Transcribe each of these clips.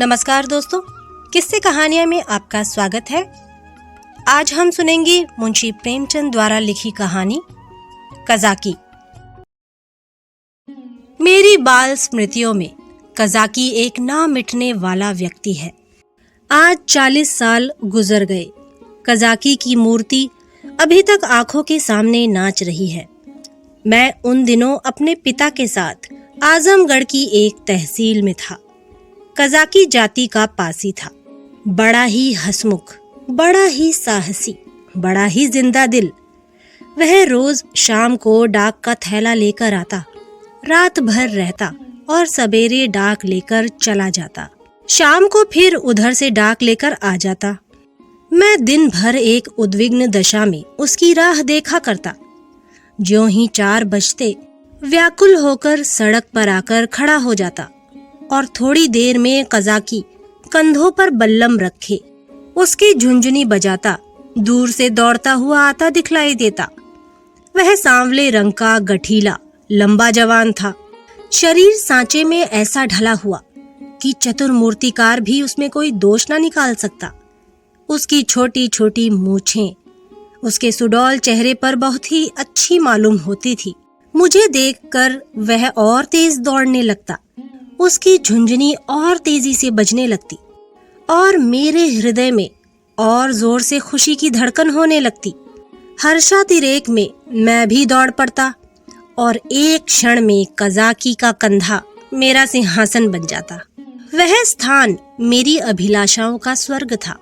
नमस्कार दोस्तों, किस्से कहानियां में आपका स्वागत है। आज हम सुनेंगे मुंशी प्रेमचंद द्वारा लिखी कहानी कज़ाकी। मेरी बाल स्मृतियों में कज़ाकी एक ना मिटने वाला व्यक्ति है। आज 40 साल गुजर गए। कज़ाकी की मूर्ति अभी तक आंखों के सामने नाच रही है। मैं उन दिनों अपने पिता के साथ आजमगढ़ की एक तहसील में था। कज़ाकी जाति का पासी था। बड़ा ही हंसमुख, बड़ा ही साहसी, बड़ा ही जिंदा दिल। वह रोज शाम को डाक का थैला लेकर आता, रात भर रहता और सवेरे डाक लेकर चला जाता। शाम को फिर उधर से डाक लेकर आ जाता। मैं दिन भर एक उद्विग्न दशा में उसकी राह देखा करता। ज्यों ही 4 बजते व्याकुल होकर सड़क पर आकर खड़ा हो जाता और थोड़ी देर में कज़ाकी कंधों पर बल्लम रखे उसकी झुंझुनी बजाता दूर से दौड़ता हुआ आता दिखलाई देता। वह सांवले रंग का गठीला लंबा जवान था। शरीर सांचे में ऐसा ढला हुआ कि चतुर मूर्तिकार भी उसमें कोई दोष ना निकाल सकता। उसकी छोटी छोटी मूछें उसके सुडौल चेहरे पर बहुत ही अच्छी मालूम होती थी। मुझे देखकर वह और तेज दौड़ने लगता। उसकी झुंझुनी और तेजी से बजने लगती और मेरे हृदय में और जोर से खुशी की धड़कन होने लगती। हर्षातिरेक में मैं भी दौड़ पड़ता और एक क्षण में कज़ाकी का कंधा मेरा सिंहासन बन जाता। वह स्थान मेरी अभिलाषाओं का स्वर्ग था।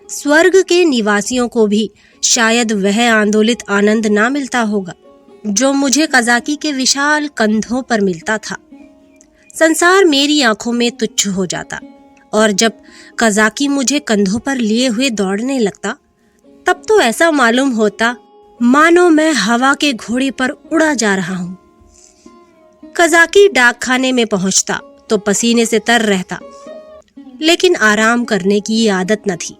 स्वर्ग के निवासियों को भी शायद वह आंदोलित आनंद ना मिलता होगा जो मुझे कज़ाकी के विशाल कंधों पर मिलता था। संसार मेरी आंखों में तुच्छ हो जाता और जब कज़ाकी मुझे कंधों पर लिए हुए दौड़ने लगता तब तो ऐसा मालूम होता मानो मैं हवा के घोड़े पर उड़ा जा रहा हूँ। कज़ाकी डाक खाने में पहुंचता तो पसीने से तर रहता, लेकिन आराम करने की आदत न थी।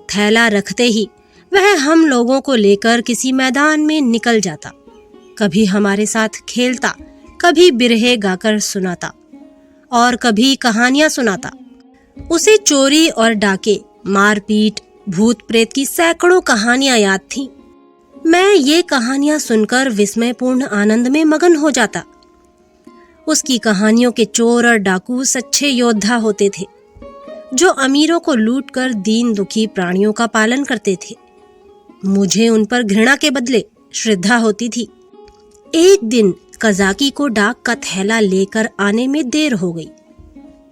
थैला रखते ही वह हम लोगों को लेकर किसी मैदान में निकल जाता। कभी हमारे साथ खेलता, कभी बिरहे गाकर सुनाता और कभी कहानियां सुनाता। उसे चोरी और डाके, मारपीट, भूत प्रेत की सैकड़ों कहानियां याद थीं। मैं ये कहानियां सुनकर विस्मयपूर्ण आनंद में मगन हो जाता। उसकी कहानियों के चोर और डाकू सच्चे योद्धा होते थे जो अमीरों को लूटकर दीन दुखी प्राणियों का पालन करते थे। मुझे उन पर घृणा के बदले श्रद्धा होती थी। एक दिन कज़ाकी को डाक का थैला लेकर आने में देर हो गई।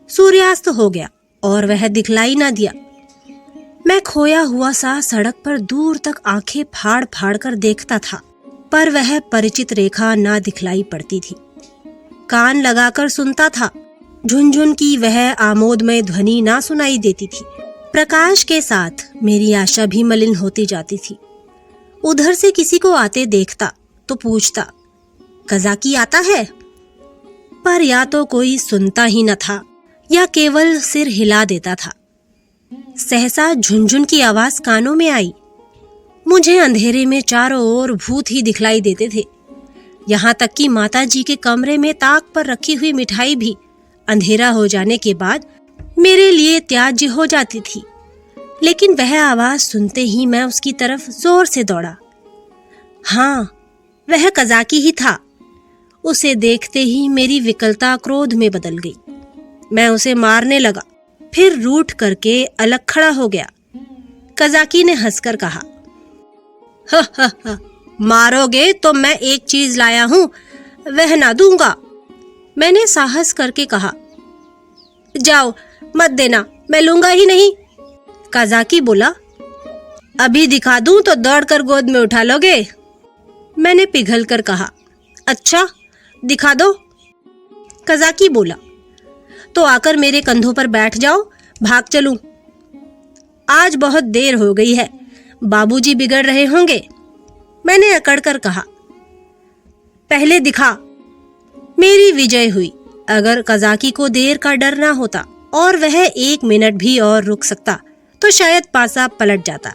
सूर्यास्त हो गया और वह दिखलाई ना दिया। मैं खोया हुआ सा सड़क पर दूर तक आंखें फाड़ फाड़ कर देखता था, पर वह परिचित रेखा ना दिखलाई पड़ती थी। कान लगाकर सुनता था, झुनझुन की वह आमोदमय ध्वनि ना सुनाई देती थी। प्रकाश के साथ मेरी आशा भी मलिन होती जाती थी। उधर से किसी को आते देखता तो पूछता, कज़ाकी आता है? पर या तो कोई सुनता ही न था या केवल सिर हिला देता था। सहसा झुनझुन की आवाज कानों में आई। मुझे अंधेरे में चारों ओर भूत ही दिखलाई देते थे। यहाँ तक कि माताजी के कमरे में ताक पर रखी हुई मिठाई भी अंधेरा हो जाने के बाद मेरे लिए त्याज्य हो जाती थी। लेकिन वह आवाज सुनते ही मैं उसकी तरफ जोर से दौड़ा। हाँ, वह कज़ाकी ही था। उसे देखते ही मेरी विकलता क्रोध में बदल गई। मैं उसे मारने लगा, फिर रूठ करके अलग खड़ा हो गया। कज़ाकी ने हंसकर कहा, मारोगे तो मैं एक चीज लाया हूं, वह ना दूंगा। मैंने साहस करके कहा, जाओ मत देना, मैं लूंगा ही नहीं। कज़ाकी बोला, अभी दिखा दूं तो दौड़कर गोद में उठा लोगे। मैंने पिघल कर कहा, अच्छा दिखा दो। कज़ाकी बोला, तो आकर मेरे कंधों पर बैठ जाओ, भाग चलूं। आज बहुत देर हो गई है, बाबूजी बिगड़ रहे होंगे। मैंने अकड़ कर कहा, पहले दिखा। मेरी विजय हुई। अगर कज़ाकी को देर का डर ना होता और वह 1 मिनट भी और रुक सकता तो शायद पासा पलट जाता।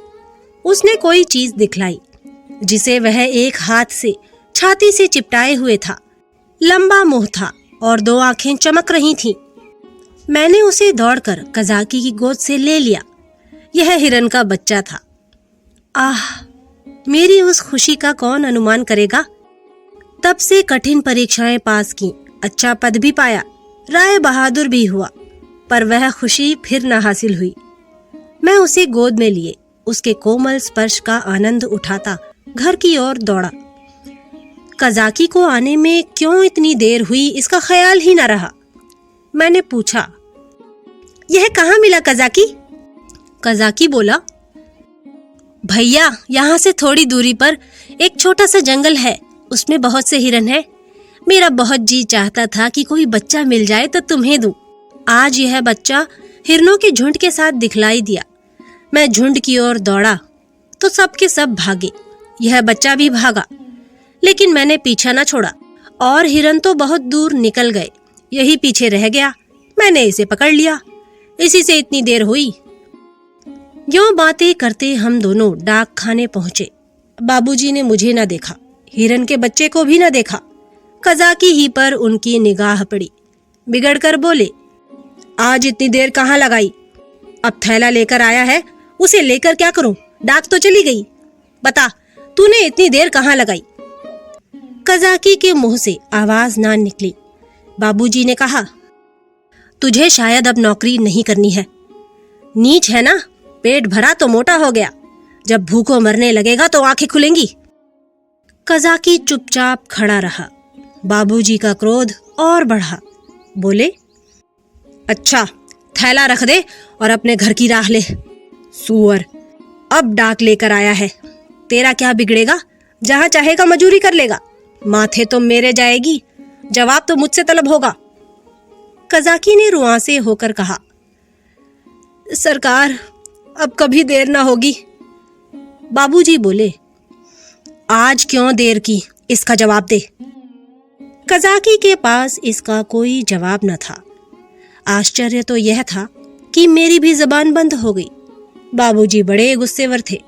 उसने कोई चीज दिखलाई जिसे वह एक हाथ से छाती से चिपटाए हुए था। लंबा मुंह था और 2 आंखें चमक रही थीं। मैंने उसे दौड़कर कज़ाकी की गोद से ले लिया। यह हिरन का बच्चा था। आह, मेरी उस खुशी का कौन अनुमान करेगा। तब से कठिन परीक्षाएं पास की, अच्छा पद भी पाया, राय बहादुर भी हुआ, पर वह खुशी फिर न हासिल हुई। मैं उसे गोद में लिए उसके कोमल स्पर्श का आनंद उठाता घर की ओर दौड़ा। कज़ाकी को आने में क्यों इतनी देर हुई इसका ख्याल ही न रहा। मैंने पूछा, यह कहाँ मिला कज़ाकी? कज़ाकी बोला, भैया, यहाँ से थोड़ी दूरी पर एक छोटा सा जंगल है, उसमें बहुत से हिरन हैं। मेरा बहुत जी चाहता था कि कोई बच्चा मिल जाए तो तुम्हें दूं। आज यह बच्चा हिरनों के झुंड के साथ दिखलाई दिया। मैं झुंड की ओर दौड़ा तो सब के सब भागे, यह बच्चा भी भागा, लेकिन मैंने पीछा न छोड़ा और हिरन तो बहुत दूर निकल गए। यही पीछे रह गया, मैंने इसे पकड़ लिया, इसी से इतनी देर हुई। यूं बातें करते हम दोनों डाक खाने पहुंचे। बाबूजी ने मुझे न देखा, हिरन के बच्चे को भी न देखा। कज़ाकी ही पर उनकी निगाह पड़ी। बिगड़कर बोले, आज इतनी देर कहाँ लगाई? अब थैला लेकर आया है, उसे लेकर क्या करूं? डाक तो चली गई। बता, तूने इतनी देर कहाँ लगाई? कज़ाकी के मुंह से आवाज ना निकली। बाबूजी ने कहा, तुझे शायद अब नौकरी नहीं करनी है। नीच है ना, पेट भरा तो मोटा हो गया, जब भूखों मरने लगेगा तो आंखें खुलेंगी। कज़ाकी चुपचाप खड़ा रहा। बाबूजी का क्रोध और बढ़ा। बोले, अच्छा, थैला रख दे और अपने घर की राह ले। सूअर, अब डाक लेकर आया है, तेरा क्या बिगड़ेगा? जहां चाहेगा मजूरी कर लेगा, माथे तो मेरे जाएगी, जवाब तो मुझसे तलब होगा। कज़ाकी ने रुआंसे होकर कहा, सरकार, अब कभी देर ना होगी। बाबूजी बोले, आज क्यों देर की, इसका जवाब दे। कज़ाकी के पास इसका कोई जवाब न था। आश्चर्य तो यह था कि मेरी भी जबान बंद हो गई। बाबूजी बड़े गुस्सेवर थे,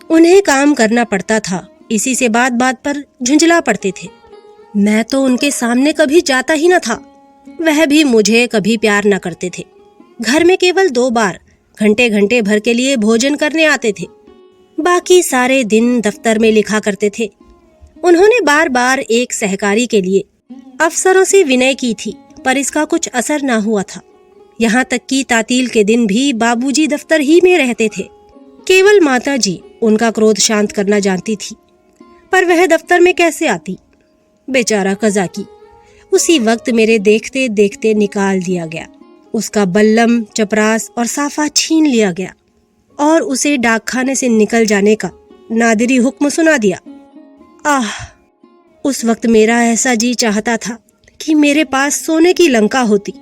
उन्हें काम करना पड़ता था, इसी से बात बात पर झुंझला पड़ते थे। मैं तो उनके सामने कभी जाता ही न था, वह भी मुझे कभी प्यार न करते थे। घर में केवल 2 बार घंटे घंटे भर के लिए भोजन करने आते थे, बाकी सारे दिन दफ्तर में लिखा करते थे। उन्होंने बार बार एक सहकारी के लिए अफसरों से विनय की थी, पर इसका कुछ असर ना हुआ था। यहाँ तक कि तातील के दिन भी बाबूजी दफ्तर ही में रहते थे। केवल माताजी उनका क्रोध शांत करना जानती थी, पर वह दफ्तर में कैसे आती? बेचारा कज़ाकी उसी वक्त मेरे देखते देखते निकाल दिया गया। उसका बल्लम, चपरास और साफा छीन लिया गया और उसे डाकखाने से निकल जाने का नादिरी हुक्म सुना दिया। आह, उस वक्त मेरा ऐसा जी चाहता था कि मेरे पास सोने की लंका होती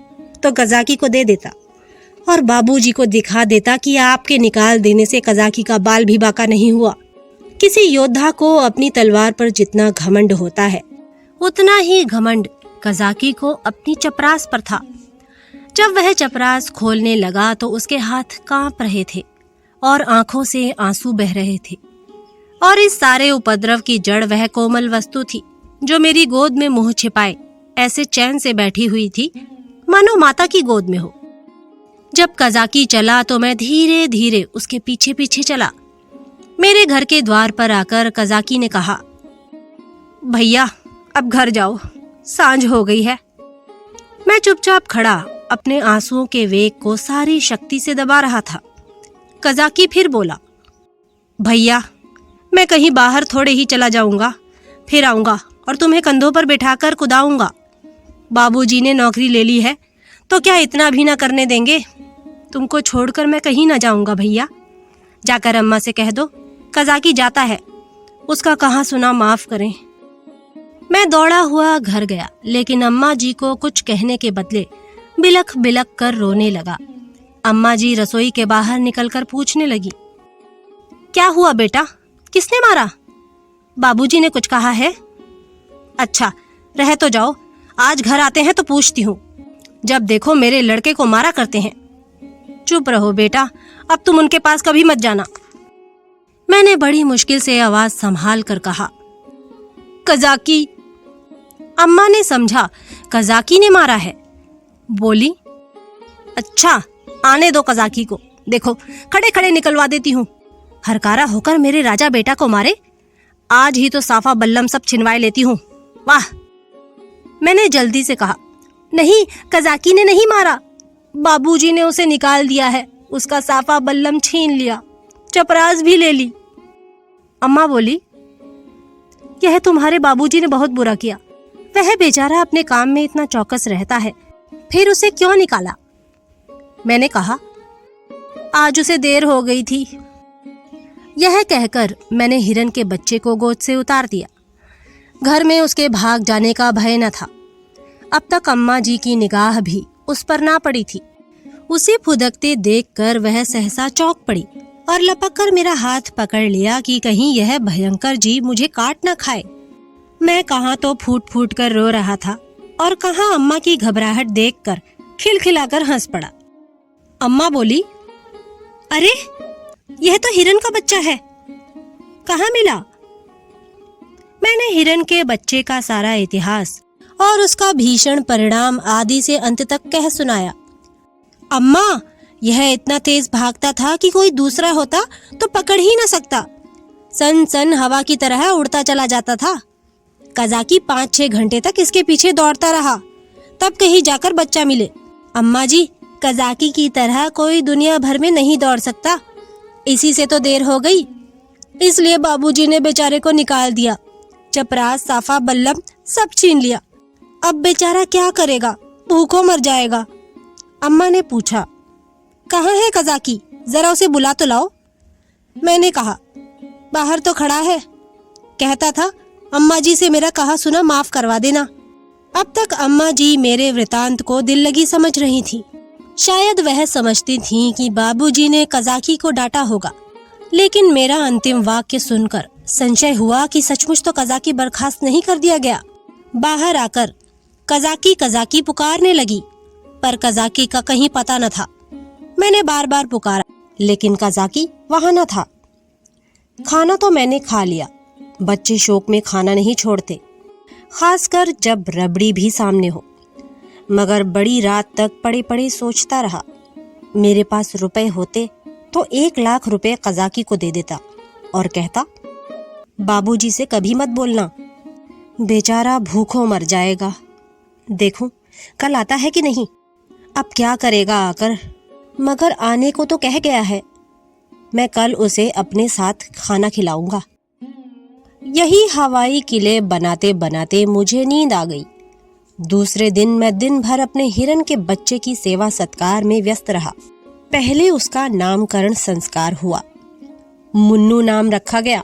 तो कज़ाकी को दे देता और बाबूजी को दिखा देता कि आपके निकाल देने से कज़ाकी का बाल भी बाका नहीं हुआ। किसी योद्धा को अपनी तलवार पर जितना घमंड होता है, उतना ही घमंड कज़ाकी को अपनी चपरास पर था। जब वह चपरास खोलने लगा तो उसके हाथ कांप रहे थे और आंखों से आंसू बह रहे थे, और इस सारे उपद्रव की जड़ वह कोमल वस्तु थी जो मेरी गोद में मुंह छिपाए ऐसे चैन से बैठी हुई थी मानो माता की गोद में हो। जब कज़ाकी चला तो मैं धीरे धीरे उसके पीछे पीछे चला। मेरे घर के द्वार पर आकर कज़ाकी ने कहा, भैया, अब घर जाओ, सांझ हो गई है। मैं चुपचाप खड़ा अपने आंसुओं के वेग को सारी शक्ति से दबा रहा था। कज़ाकी फिर बोला, भैया, मैं कहीं बाहर थोड़े ही चला जाऊंगा, फिर आऊंगा और तुम्हें कंधों पर बिठाकर कुदाऊंगा। बाबूजी ने नौकरी ले ली है तो क्या इतना भी ना करने देंगे? तुमको छोड़कर मैं कहीं ना जाऊंगा भैया। जाकर अम्मा से कह दो कज़ाकी जाता है, उसका कहाँ सुना माफ करें। मैं दौड़ा हुआ घर गया, लेकिन अम्मा जी को कुछ कहने के बदले बिलख बिलख कर रोने लगा। अम्मा जी रसोई के बाहर निकलकर पूछने लगी, क्या हुआ बेटा, किसने मारा? बाबूजी ने कुछ कहा है? अच्छा, रह तो जाओ, आज घर आते हैं तो पूछती हूँ। जब देखो मेरे लड़के को मारा करते हैं। चुप रहो बेटा, अब तुम उनके पास कभी मत जाना। मैंने बड़ी मुश्किल से आवाज संभाल कर कहा, कज़ाकी। अम्मा ने समझा कज़ाकी ने मारा है। बोली, अच्छा, आने दो कजाकी को, देखो खड़े खड़े निकलवा देती हूँ। हरकारा होकर मेरे राजा बेटा को मारे, आज ही तो साफा बल्लम सब छिनवाए लेती हूँ। वाह। मैंने जल्दी से कहा, नहीं, कजाकी ने नहीं मारा, बाबूजी ने उसे निकाल दिया है, उसका साफा बल्लम छीन लिया, चपरास भी ले ली। अम्मा बोली, यह तुम्हारे बाबूजी ने बहुत बुरा किया, वह बेचारा अपने काम में इतना चौकस रहता है, फिर उसे क्यों निकाला? मैंने कहा, आज उसे देर हो गई थी। यह कहकर मैंने हिरन के बच्चे को गोद से उतार दिया। घर में उसके भाग जाने का भय न था। अब तक अम्मा जी की निगाह भी उस पर ना पड़ी थी। उसे फुदकते देखकर वह सहसा चौंक पड़ी और लपक कर मेरा हाथ पकड़ लिया कि कहीं यह भयंकर जीव मुझे काट न खाए। मैं कहाँ तो फूट फूट कर रो रहा था और कहाँ अम्मा की घबराहट देखकर खिलखिलाकर हंस पड़ा। अम्मा बोली, अरे यह तो हिरन का बच्चा है, कहाँ मिला? मैंने हिरन के बच्चे का सारा इतिहास और उसका भीषण परिणाम आदि से अंत तक कह सुनाया। अम्मा, यह इतना तेज भागता था कि कोई दूसरा होता तो पकड़ ही न सकता। सन सन हवा की तरह उड़ता चला जाता था। कजाकी 5-6 घंटे तक इसके पीछे दौड़ता रहा, तब कहीं जाकर बच्चा मिले। अम्मा जी, कजाकी की तरह कोई दुनिया भर में नहीं दौड़ सकता, इसी से तो देर हो गई, इसलिए बाबूजी ने बेचारे को निकाल दिया, चपरास, साफा, बल्लम सब छीन लिया। अब बेचारा क्या करेगा, भूखों मर जाएगा। अम्मा ने पूछा, कहाँ है कजाकी, जरा उसे बुला तो लाओ। मैंने कहा, बाहर तो खड़ा है, कहता था अम्मा जी से मेरा कहा सुना माफ करवा देना। अब तक अम्मा जी मेरे वृतांत को दिल लगी समझ रही थी। शायद वह समझती थीं कि बाबूजी ने कजाकी को डांटा होगा, लेकिन मेरा अंतिम वाक्य सुनकर संशय हुआ कि सचमुच तो कजाकी बर्खास्त नहीं कर दिया गया। बाहर आकर कजाकी कजाकी पुकारने लगी, पर कजाकी का कहीं पता न था। मैंने बार बार पुकारा, लेकिन कजाकी वहां न था। खाना तो मैंने खा लिया, बच्चे शौक में खाना नहीं छोड़ते, खासकर जब रबड़ी भी सामने हो। मगर बड़ी रात तक पड़े पड़े सोचता रहा। मेरे पास रुपए होते तो 1 लाख रुपए कजाकी को दे देता और कहता, बाबूजी से कभी मत बोलना, बेचारा भूखों मर जाएगा। देखूं कल आता है कि नहीं। अब क्या करेगा आकर, मगर आने को तो कह गया है। मैं कल उसे अपने साथ खाना खिलाऊंगा। यही हवाई किले बनाते बनाते मुझे नींद आ गई। दूसरे दिन मैं दिन भर अपने हिरन के बच्चे की सेवा सत्कार में व्यस्त रहा। पहले उसका नामकरण संस्कार हुआ, मुन्नू नाम रखा गया।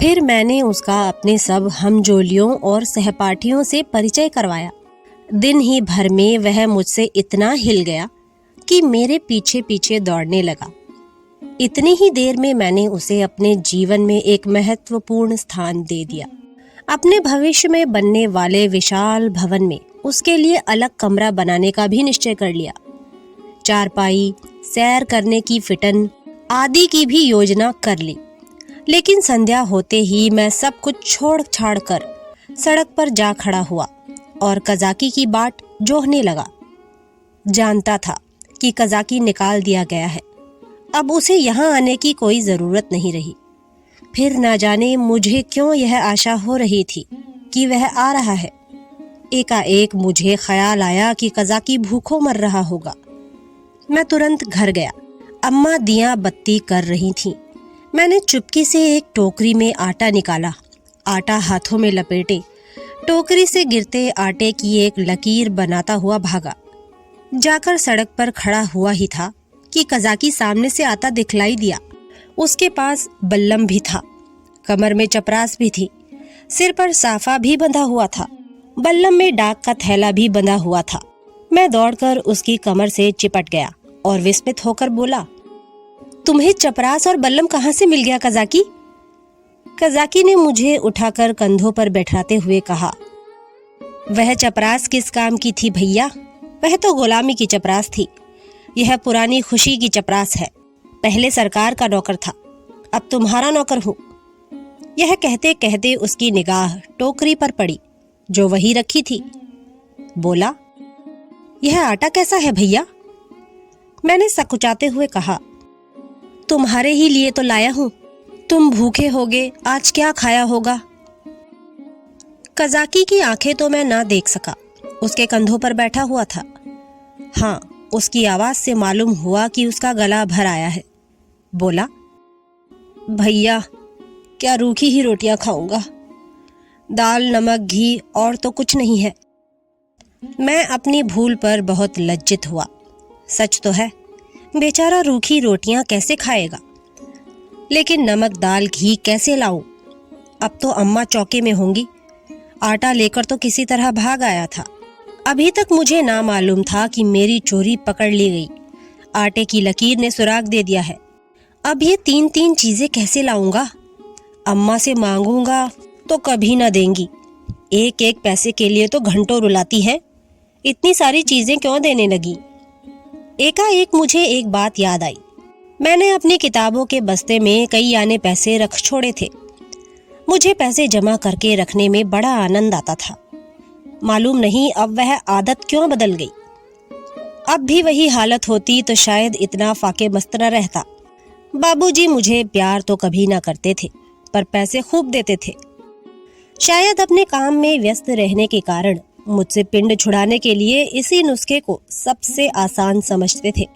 फिर मैंने उसका अपने सब हमजोलियों और सहपाठियों से परिचय करवाया। दिन ही भर में वह मुझसे इतना हिल गया कि मेरे पीछे पीछे दौड़ने लगा। इतनी ही देर में मैंने उसे अपने जीवन में एक महत्वपूर्ण स्थान दे दिया। अपने भविष्य में बनने वाले विशाल भवन में उसके लिए अलग कमरा बनाने का भी निश्चय कर लिया। चारपाई, सैर करने की फिटन आदि की भी योजना कर ली। लेकिन संध्या होते ही मैं सब कुछ छोड़ छाड़ कर सड़क पर जा खड़ा हुआ और कजाकी की बाट जोहने लगा। जानता था कि कजाकी निकाल दिया गया है, अब उसे यहाँ आने की कोई जरूरत नहीं रही। फिर ना जाने मुझे क्यों यह आशा हो रही थी कि वह आ रहा है। एकाएक मुझे ख्याल आया कि कजाकी भूखों मर रहा होगा। मैं तुरंत घर गया। अम्मा दिया बत्ती कर रही थीं। मैंने चुपके से एक टोकरी में आटा निकाला, आटा हाथों में लपेटे टोकरी से गिरते आटे की एक लकीर बनाता हुआ भागा। जाकर सड़क पर खड़ा हुआ ही था कि कजाकी सामने से आता दिखलाई दिया। उसके पास बल्लम भी था, कमर में चपरास भी थी, सिर पर साफा भी बंधा हुआ था, बल्लम में डाक का थैला भी बंधा हुआ था। मैं दौड़कर उसकी कमर से चिपट गया और विस्मित होकर बोला, तुम्हें चपरास और बल्लम कहाँ से मिल गया कजाकी? कजाकी ने मुझे उठाकर कंधों पर बैठाते हुए कहा, वह चपरास किस काम की थी भैया? वह तो गुलामी की चपरास थी। यह पुरानी खुशी की चपरास है। पहले सरकार का नौकर था, अब तुम्हारा नौकर हूँ। यह कहते कहते उसकी निगाह टोकरी पर पड़ी जो वही रखी थी। बोला, यह आटा कैसा है भैया? मैंने सकुचाते हुए कहा, तुम्हारे ही लिए तो लाया हूँ। तुम भूखे होगे, आज क्या खाया होगा? कजाकी की आंखें तो मैं ना देख सका, उसके कंधों पर बैठा हुआ था। हाँ, उसकी आवाज से मालूम हुआ कि उसका गला भर आया है। बोला, भैया क्या रूखी ही रोटियां खाऊंगा, दाल नमक घी और तो कुछ नहीं है। मैं अपनी भूल पर बहुत लज्जित हुआ। सच तो है, बेचारा रूखी रोटियां कैसे खाएगा, लेकिन नमक दाल घी कैसे लाऊं? अब तो अम्मा चौके में होंगी। आटा लेकर तो किसी तरह भाग आया था। अभी तक मुझे ना मालूम था कि मेरी चोरी पकड़ ली गई। आटे की लकीर ने सुराग दे दिया है। अब ये तीन तीन चीजें कैसे लाऊंगा? अम्मा से मांगूंगा तो कभी ना देंगी। एक एक पैसे के लिए तो घंटों रुलाती है। इतनी सारी चीजें क्यों देने लगी? एकाएक मुझे एक बात याद आई। मैंने अपनी किताबों के बस्ते में कई आने पैसे रख छोड़े थे। मुझे पैसे जमा करके रखने में बड़ा आनंद आता था। मालूम नहीं अब वह आदत क्यों बदल गई। अब भी वही हालत होती तो शायद इतना फाके मस्त न रहता। बाबूजी मुझे प्यार तो कभी ना करते थे, पर पैसे खूब देते थे। शायद अपने काम में व्यस्त रहने के कारण मुझसे पिंड छुड़ाने के लिए इसी नुस्खे को सबसे आसान समझते थे।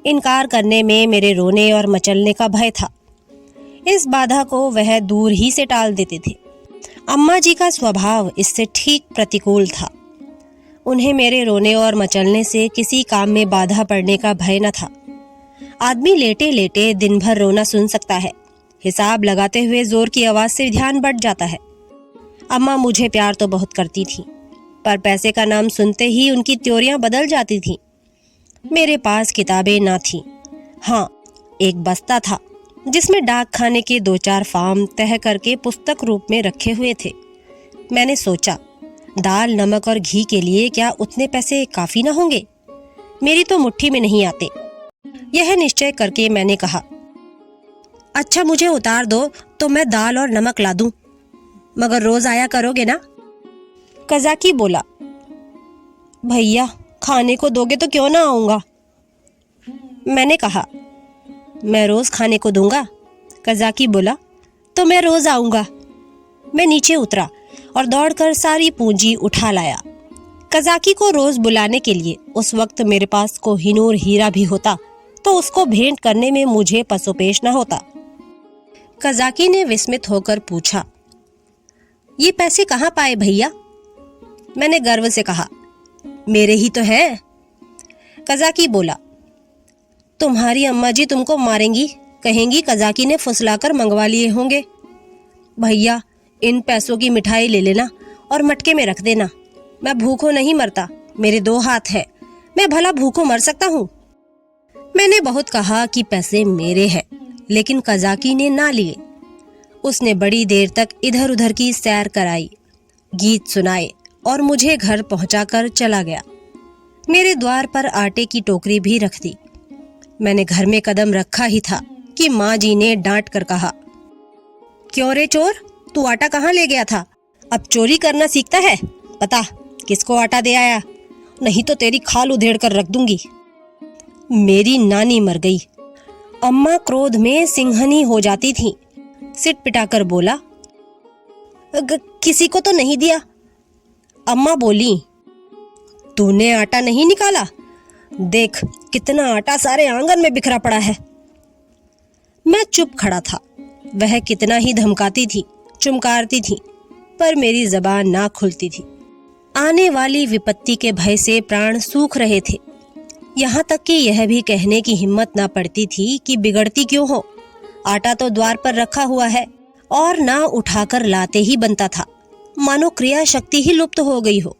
इनकार करने में मेरे रोने और मचलने का भय था। इस बाधा को वह दूर ही से टाल देते थे। अम्मा जी का स्वभाव इससे ठीक प्रतिकूल था। उन्हें मेरे रोने और मचलने से किसी काम में बाधा पड़ने का भय न था। आदमी लेटे लेटे दिन भर रोना सुन सकता है। हिसाब लगाते हुए जोर की आवाज से ध्यान बढ़ जाता है। अम्मा मुझे प्यार तो बहुत करती थी, पर पैसे का नाम सुनते ही उनकी त्योरियां बदल जाती थीं। मेरे पास किताबें ना थीं। हाँ, एक बस्ता था जिसमें डाक खाने के 2-4 फार्म तह करके पुस्तक रूप में रखे हुए थे। मैंने सोचा, दाल नमक और घी के लिए क्या उतने पैसे काफी ना होंगे? मेरी तो मुट्ठी में नहीं आते। यह निश्चय करके मैंने कहा, अच्छा मुझे उतार दो तो मैं दाल और नमक ला दूं, मगर रोज आया करोगे ना? कजाकी बोला, भैया खाने को दोगे तो क्यों ना आऊंगा। मैंने कहा, मैं रोज खाने को दूंगा। कजाकी बोला, तो मैं रोज आऊंगा। मैं नीचे उतरा और दौड़कर सारी पूंजी उठा लाया। कजाकी को रोज बुलाने के लिए उस वक्त मेरे पास कोहिनूर हीरा भी होता तो उसको भेंट करने में मुझे पसोपेश न होता। कजाकी ने विस्मित होकर पूछा, ये पैसे कहाँ पाए भैया? मैंने गर्व से कहा, मेरे ही तो है। कजाकी बोला, तुम्हारी अम्मा जी तुमको मारेंगी, कहेंगी कजाकी ने फुसलाकर मंगवा लिए होंगे। भैया इन पैसों की मिठाई ले लेना और मटके में रख देना। मैं भूखों नहीं मरता, मेरे 2 हाथ है, मैं भला भूखों मर सकता हूँ। मैंने बहुत कहा कि पैसे मेरे हैं, लेकिन कजाकी ने ना लिए। उसने बड़ी देर तक इधर उधर की सैर कराई, गीत सुनाए और मुझे घर पहुंचाकर चला गया। मेरे द्वार पर आटे की टोकरी भी रख दी। मैंने घर में कदम रखा ही था कि माँ जी ने डांट कर कहा, क्यों रे चोर, तू आटा कहाँ ले गया था? अब चोरी करना सीखता है? बता किसको आटा दे आया, नहीं तो तेरी खाल उधेड़ कर रख दूंगी। मेरी नानी मर गई। अम्मा क्रोध में सिंहनी हो जाती थी। सिट पिटाकर बोला, किसी को तो नहीं दिया। अम्मा बोली, तूने आटा नहीं निकाला? देख कितना आटा सारे आंगन में बिखरा पड़ा है। मैं चुप खड़ा था। वह कितना ही धमकाती थी, चुमकारती थी, पर मेरी जबान ना खुलती थी। आने वाली विपत्ति के भय से प्राण सूख रहे थे। यहाँ तक कि यह भी कहने की हिम्मत ना पड़ती थी कि बिगड़ती क्यों हो, आटा तो द्वार पर रखा हुआ है और ना उठाकर लाते ही बनता था। मानो क्रिया शक्ति ही लुप्त हो गई हो,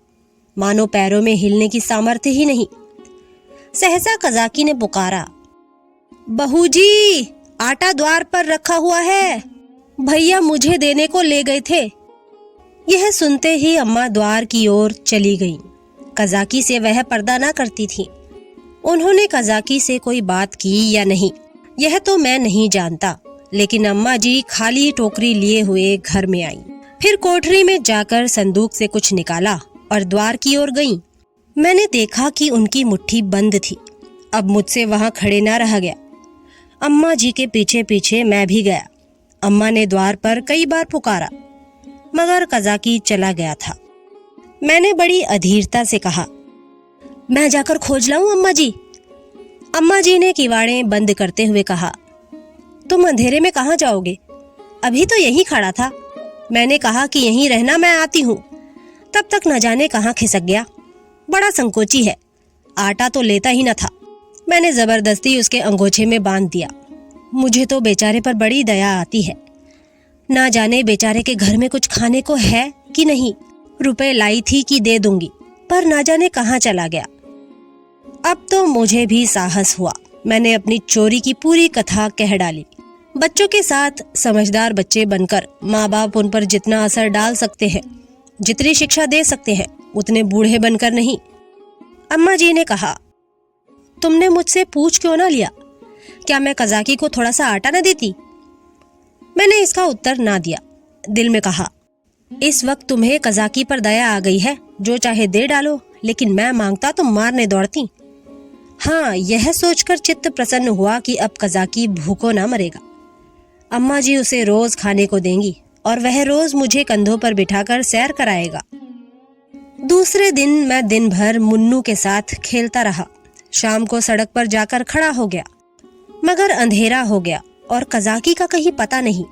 मानो पैरों में हिलने की सामर्थ्य ही नहीं। सहसा कजाकी ने पुकारा, बहू जी आटा द्वार पर रखा हुआ है, भैया मुझे देने को ले गए थे। यह सुनते ही अम्मा द्वार की ओर चली गईं। कजाकी से वह पर्दा ना करती थी। उन्होंने कजाकी से कोई बात की या नहीं, यह तो मैं नहीं जानता, लेकिन अम्मा जी खाली टोकरी लिए हुए घर में आई। फिर कोठरी में जाकर संदूक से कुछ निकाला और द्वार की ओर गईं। मैंने देखा कि उनकी मुट्ठी बंद थी अब मुझसे वहां खड़े ना रहा गया। अम्मा जी के पीछे पीछे मैं भी गया। अम्मा ने द्वार पर कई बार पुकारा, मगर कज़ाकी चला गया था। मैंने बड़ी अधीरता से कहा, मैं जाकर खोज लाऊं अम्मा जी? अम्मा जी ने किवाड़ें बंद करते हुए कहा, तुम अंधेरे में कहाँ जाओगे? अभी तो यहीं खड़ा था। मैंने कहा कि यहीं रहना, मैं आती हूँ। तब तक न जाने कहाँ खिसक गया। बड़ा संकोची है, आटा तो लेता ही न था। मैंने जबरदस्ती उसके अंगोछे में बांध दिया। मुझे तो बेचारे पर बड़ी दया आती है। ना जाने बेचारे के घर में कुछ खाने को है कि नहीं। रुपए लाई थी कि दे दूंगी, पर ना जाने कहाँ चला गया। अब तो मुझे भी साहस हुआ। मैंने अपनी चोरी की पूरी कथा कह डाली। बच्चों के साथ समझदार बच्चे बनकर माँ बाप उन पर जितना असर डाल सकते हैं, जितनी शिक्षा दे सकते हैं, उतने बूढ़े बनकर नहीं। अम्मा जी ने कहा, तुमने मुझसे पूछ क्यों ना लिया? क्या मैं कज़ाकी को थोड़ा सा आटा न देती? मैंने इसका उत्तर ना दिया। दिल में कहा, इस वक्त तुम्हें कज़ाकी पर दया आ गई है, जो चाहे दे डालो, लेकिन मैं मांगता तो मारने दौड़ती। हाँ, यह सोचकर चित्त प्रसन्न हुआ कि अब कज़ाकी भूखों ना मरेगा। अम्मा जी उसे रोज खाने को देंगी और वह रोज मुझे कंधों पर बिठाकर सैर कराएगा। दूसरे दिन मैं दिन भर मुन्नू के साथ खेलता रहा। शाम को सड़क पर जाकर खड़ा हो गया, मगर अंधेरा हो गया और कज़ाकी का कहीं पता नहीं।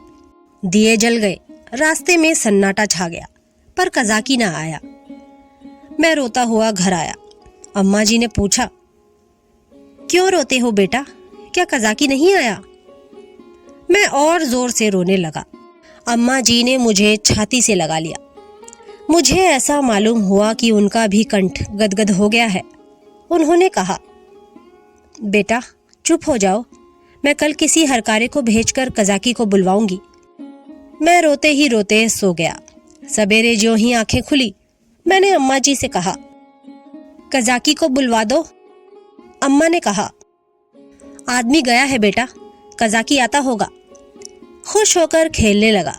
दिए जल गए, रास्ते में सन्नाटा छा गया, पर कज़ाकी ना आया। मैं रोता हुआ घर आया। अम्मा जी ने पूछा, क्यों रोते हो बेटा? क्या कज़ाकी नहीं आया? मैं और जोर से रोने लगा। अम्मा जी ने मुझे छाती से लगा लिया। मुझे ऐसा मालूम हुआ कि उनका भी कंठ गदगद हो गया है। उन्होंने कहा, बेटा चुप हो जाओ, मैं कल किसी हरकारे को भेजकर कज़ाकी को बुलवाऊंगी। मैं रोते ही रोते सो गया। सवेरे ज्यों ही आंखें खुली, मैंने अम्मा जी से कहा, कज़ाकी को बुलवा दो। अम्मा ने कहा, आदमी गया है बेटा, कज़ाकी आता होगा। खुश होकर खेलने लगा।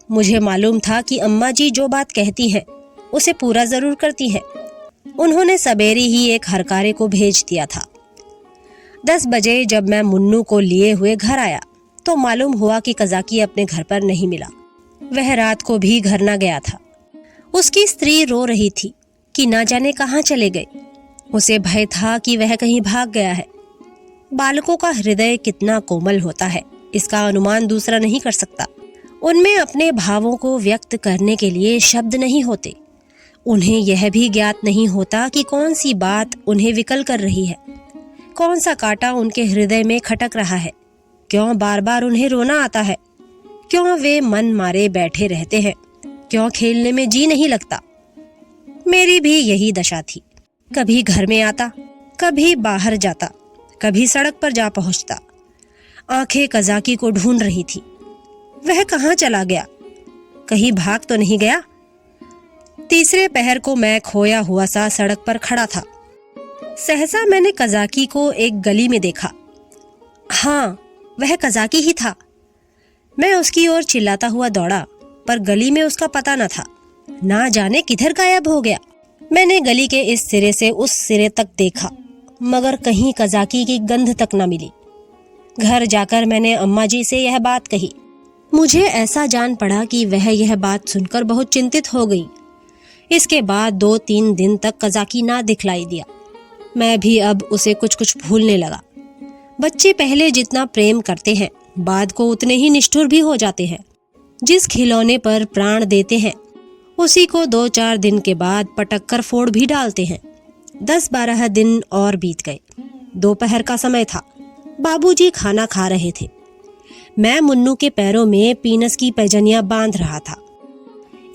मुझे मालूम था कि अम्मा जी जो बात कहती हैं उसे पूरा जरूर करती हैं। उन्होंने सवेरे ही एक हरकारे को भेज दिया था। 10 बजे जब मैं मुन्नू को लिए हुए घर आया तो मालूम हुआ कि कज़ाकी अपने घर पर नहीं मिला। वह रात को भी घर न गया था। उसकी स्त्री रो रही थी कि ना जाने कहाँ चले गए। उसे भय था कि वह कहीं भाग गया है। बालकों का हृदय कितना कोमल होता है, इसका अनुमान दूसरा नहीं कर सकता। उनमें अपने भावों को व्यक्त करने के लिए शब्द नहीं होते। उन्हें यह भी ज्ञात नहीं होता कि कौन सी बात उन्हें विकल कर रही है, कौन सा कांटा उनके हृदय में खटक रहा है, क्यों बार बार उन्हें रोना आता है, क्यों वे मन मारे बैठे रहते हैं, क्यों खेलने में जी नहीं लगता। मेरी भी यही दशा थी। कभी घर में आता, कभी बाहर जाता, कभी सड़क पर जा पहुंचता। आंखें कज़ाकी को ढूंढ रही थी। वह कहाँ चला गया? कहीं भाग तो नहीं गया? तीसरे पहर को मैं खोया हुआ सा सड़क पर खड़ा था। सहसा मैंने कज़ाकी को एक गली में देखा। हाँ, वह कज़ाकी ही था। मैं उसकी ओर चिल्लाता हुआ दौड़ा, पर गली में उसका पता न था। ना जाने किधर गायब हो गया। मैंने गली के इस सिरे से उस सिरे तक देखा, मगर कहीं कज़ाकी की गंध तक न मिली। घर जाकर मैंने अम्मा जी से यह बात कही। मुझे ऐसा जान पड़ा कि वह यह बात सुनकर बहुत चिंतित हो गई। इसके बाद 2-3 दिन तक कज़ाकी ना दिखलाई दिया। मैं भी अब उसे कुछ कुछ भूलने लगा। बच्चे पहले जितना प्रेम करते हैं, बाद को उतने ही निष्ठुर भी हो जाते हैं। जिस खिलौने पर प्राण देते हैं, उसी को 2-4 दिन के बाद पटक कर फोड़ भी डालते हैं। 10-12 दिन और बीत गए। दोपहर का समय था। बाबूजी खाना खा रहे थे। मैं मुन्नू के पैरों में पीनस की पैजनियां बांध रहा था।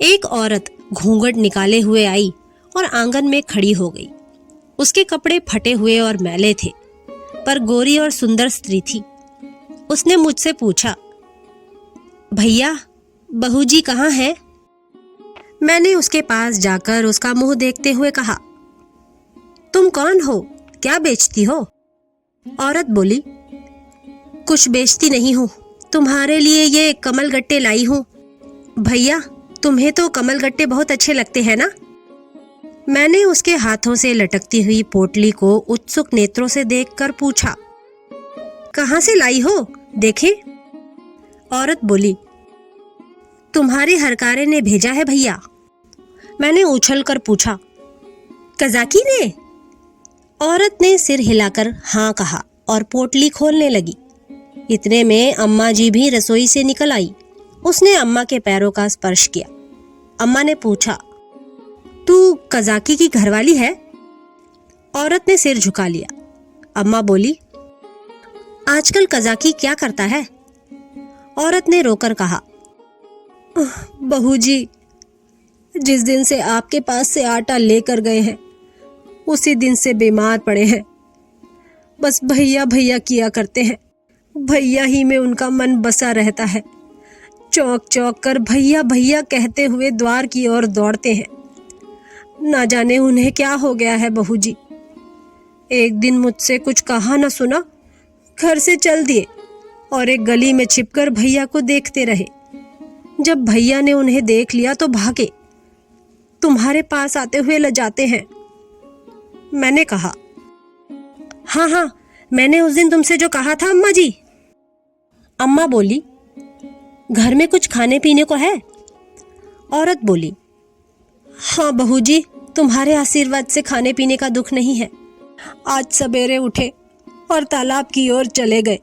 एक औरत घूंघट निकाले हुए आई और आंगन में खड़ी हो गई। उसके कपड़े फटे हुए और मैले थे, पर गोरी और सुंदर स्त्री थी। उसने मुझसे पूछा, भैया, बहू जी कहाँ है? मैंने उसके पास जाकर उसका मुंह देखते हुए कहा, तुम कौन हो? क्या बेचती हो? औरत बोली, कुछ बेचती नहीं हूँ, तुम्हारे लिए ये कमल गट्टे लाई हूँ। भैया, तुम्हें तो कमल गट्टे बहुत अच्छे लगते हैं ना? मैंने उसके हाथों से लटकती हुई पोटली को उत्सुक नेत्रों से देखकर पूछा, कहाँ से लाई हो, देखे? औरत बोली, तुम्हारे हरकारे ने भेजा है भैया। मैंने उछल कर पूछा, कजाकी ने? औरत ने सिर हिलाकर हाँ कहा और पोटली खोलने लगी। इतने में अम्मा जी भी रसोई से निकल आई। उसने अम्मा के पैरों का स्पर्श किया। अम्मा ने पूछा, तू कजाकी की घरवाली है? औरत ने सिर झुका लिया। अम्मा बोली, आजकल कजाकी क्या करता है? औरत ने रोकर कहा, बहू जी, जिस दिन से आपके पास से आटा लेकर गए हैं उसी दिन से बीमार पड़े हैं। बस भैया भैया किया करते हैं। भैया ही में उनका मन बसा रहता है। चौंक चौंक कर भैया भैया कहते हुए द्वार की ओर दौड़ते हैं। ना जाने उन्हें क्या हो गया है बहू जी। एक दिन मुझसे कुछ कहा न सुना, घर से चल दिए और एक गली में छिपकर भैया को देखते रहे। जब भैया ने उन्हें देख लिया तो भागे। तुम्हारे पास आते हुए लजाते हैं। मैंने कहा, हाँ हाँ, मैंने उस दिन तुमसे जो कहा था अम्मा जी। अम्मा बोली, घर में कुछ खाने पीने को है? औरत बोली, हाँ बहू जी, तुम्हारे आशीर्वाद से खाने पीने का दुख नहीं है। आज सवेरे उठे और तालाब की ओर चले गए।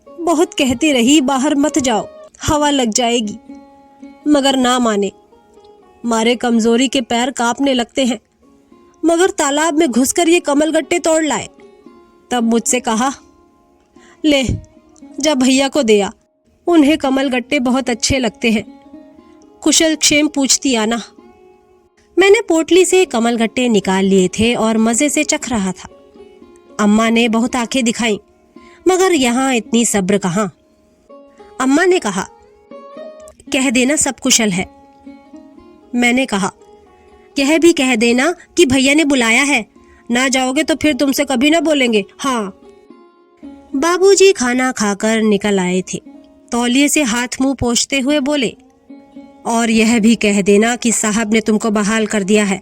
बहुत कहती रही बाहर मत जाओ, हवा लग जाएगी, मगर ना माने। मारे कमजोरी के पैर कांपने लगते हैं, मगर तालाब में घुसकर ये कमलगट्टे तोड़ लाए। तब मुझसे कहा, ले जा भैया को दे आ, उन्हें कमलगट्टे बहुत अच्छे लगते हैं। कुशल क्षेम पूछती आना। मैंने पोटली से कमलगट्टे निकाल लिए थे और मजे से चख रहा था। अम्मा ने बहुत आंखें दिखाई, मगर यहाँ इतनी सब्र कहाँ। अम्मा ने कहा, कह देना सब कुशल है। मैंने कहा, यह भी कह देना कि भैया ने बुलाया है। ना जाओगे तो फिर तुमसे कभी ना बोलेंगे। हाँ। बाबूजी खाना खाकर निकल आए थे। तौलिए से हाथ मुंह पोंछते हुए बोले, और यह भी कह देना कि साहब ने तुमको बहाल कर दिया है।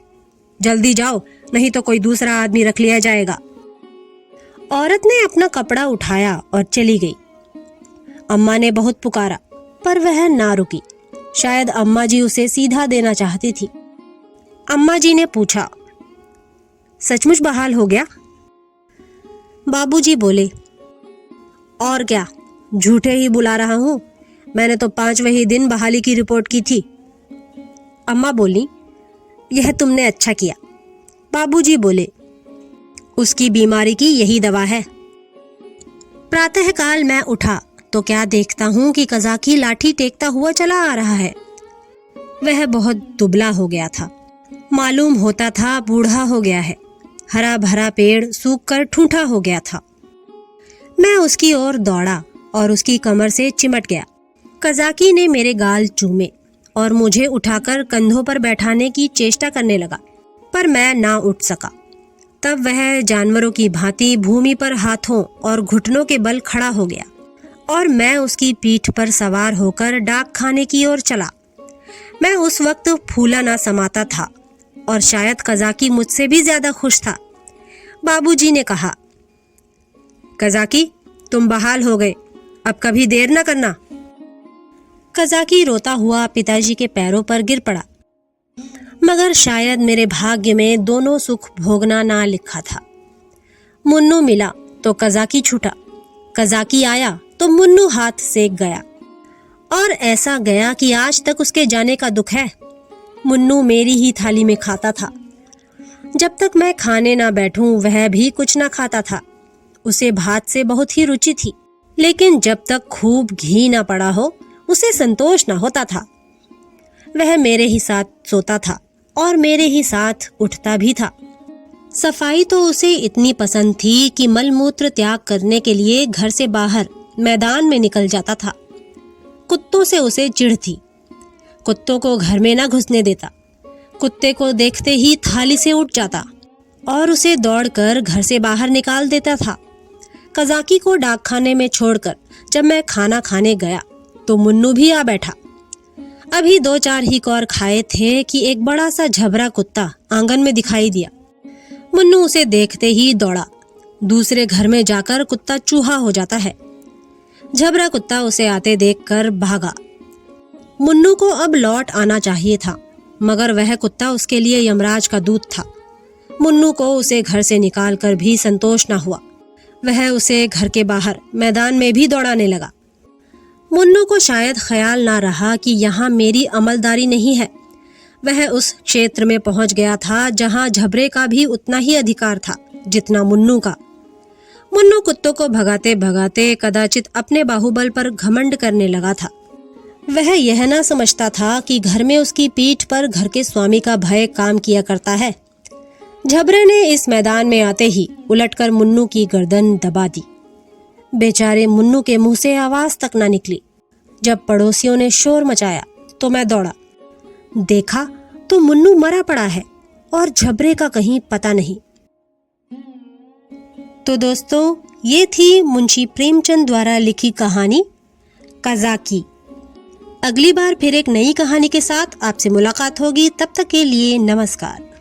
जल्दी जाओ, नहीं तो कोई दूसरा आदमी रख लिया जाएगा। औरत ने अपना कपड़ा उठाया और चली गई। अम्मा ने बहुत पुकारा, पर वह ना रुकी। शायद अम्मा जी उसे सीधा देना चाहती थी। अम्मा जी ने पूछा, सचमुच बहाल हो गया? बाबूजी बोले, और क्या, झूठे ही बुला रहा हूँ। मैंने तो 5वें ही दिन बहाली की रिपोर्ट की थी। अम्मा बोली, यह तुमने अच्छा किया। बाबूजी बोले, उसकी बीमारी की यही दवा है। प्रातःकाल मैं उठा तो क्या देखता हूँ कि कजाकी लाठी टेकता हुआ चला आ रहा है। वह बहुत दुबला हो गया था। मालूम होता था बूढ़ा हो गया है। हरा भरा पेड़ सूख कर ठूंठा हो गया था। मैं उसकी ओर दौड़ा और उसकी कमर से चिमट गया। कजाकी ने मेरे गाल चूमे और मुझे उठाकर कंधों पर बैठाने की चेष्टा करने लगा, पर मैं ना उठ सका। तब वह जानवरों की भांति भूमि पर हाथों और घुटनों के बल खड़ा हो गया और मैं उसकी पीठ पर सवार होकर डाक खाने की ओर चला। मैं उस वक्त फूला ना समाता था और शायद कजाकी मुझसे भी ज्यादा खुश था। बाबूजी ने कहा, कजाकी, तुम बहाल हो गए, अब कभी देर न करना। कजाकी रोता हुआ पिताजी के पैरों पर गिर पड़ा, मगर शायद मेरे भाग्य में दोनों सुख भोगना ना लिखा था। मुन्नू मिला तो कजाकी छूटा, कजाकी आया तो मुन्नू हाथ सेक गया, और ऐसा गया कि आज तक उसके जाने का दुख है। मुन्नू मेरी ही थाली में खाता था। जब तक मैं खाने ना बैठूं वह भी कुछ ना खाता था। उसे भात से बहुत ही रुचि थी, लेकिन जब तक खूब घी ना पड़ा हो उसे संतोष ना होता था। वह मेरे ही साथ सोता था और मेरे ही साथ उठता भी था। सफाई तो उसे इतनी पसंद थी कि मलमूत्र त्याग करने के लिए घर से बाहर मैदान में निकल जाता था। कुत्तों से उसे चिढ़ थी। कुत्तों को घर में ना घुसने देता। कुत्ते को देखते ही थाली से उठ जाता और उसे दौड़कर घर से बाहर निकाल देता था। कजाकी को डाकखाने में छोड़कर जब मैं खाना खाने गया तो मुन्नू भी आ बैठा। अभी 2-4 ही कौर खाए थे कि एक बड़ा सा झबरा कुत्ता आंगन में दिखाई दिया। मुन्नू उसे देखते ही दौड़ा। दूसरे घर में जाकर कुत्ता चूहा हो जाता है। झबरा कुत्ता उसे आते देखकर भागा। मुन्नू को अब लौट आना चाहिए था, मगर वह कुत्ता उसके लिए यमराज का दूत था। मुन्नू को उसे घर से निकालकर भी संतोष न हुआ। वह उसे घर के बाहर मैदान में भी दौड़ाने लगा। मुन्नू को शायद ख्याल ना रहा कि यहाँ मेरी अमलदारी नहीं है। वह उस क्षेत्र में पहुंच गया था जहाँ झबरे का भी उतना ही अधिकार था जितना मुन्नू का। मुन्नू कुत्तों को भगाते भगाते कदाचित अपने बाहुबल पर घमंड करने लगा था। वह यह ना समझता था कि घर में उसकी पीठ पर घर के स्वामी का भय काम किया करता है। झबरे ने इस मैदान में आते ही उलटकर मुन्नू की गर्दन दबा दी। बेचारे मुन्नू के मुंह से आवाज तक ना निकली। जब पड़ोसियों ने शोर मचाया तो मैं दौड़ा। देखा तो मुन्नू मरा पड़ा है और झबरे का कहीं पता नहीं। तो दोस्तों, ये थी मुंशी प्रेमचंद द्वारा लिखी कहानी कज़ाकी। अगली बार फिर एक नई कहानी के साथ आपसे मुलाकात होगी। तब तक के लिए नमस्कार।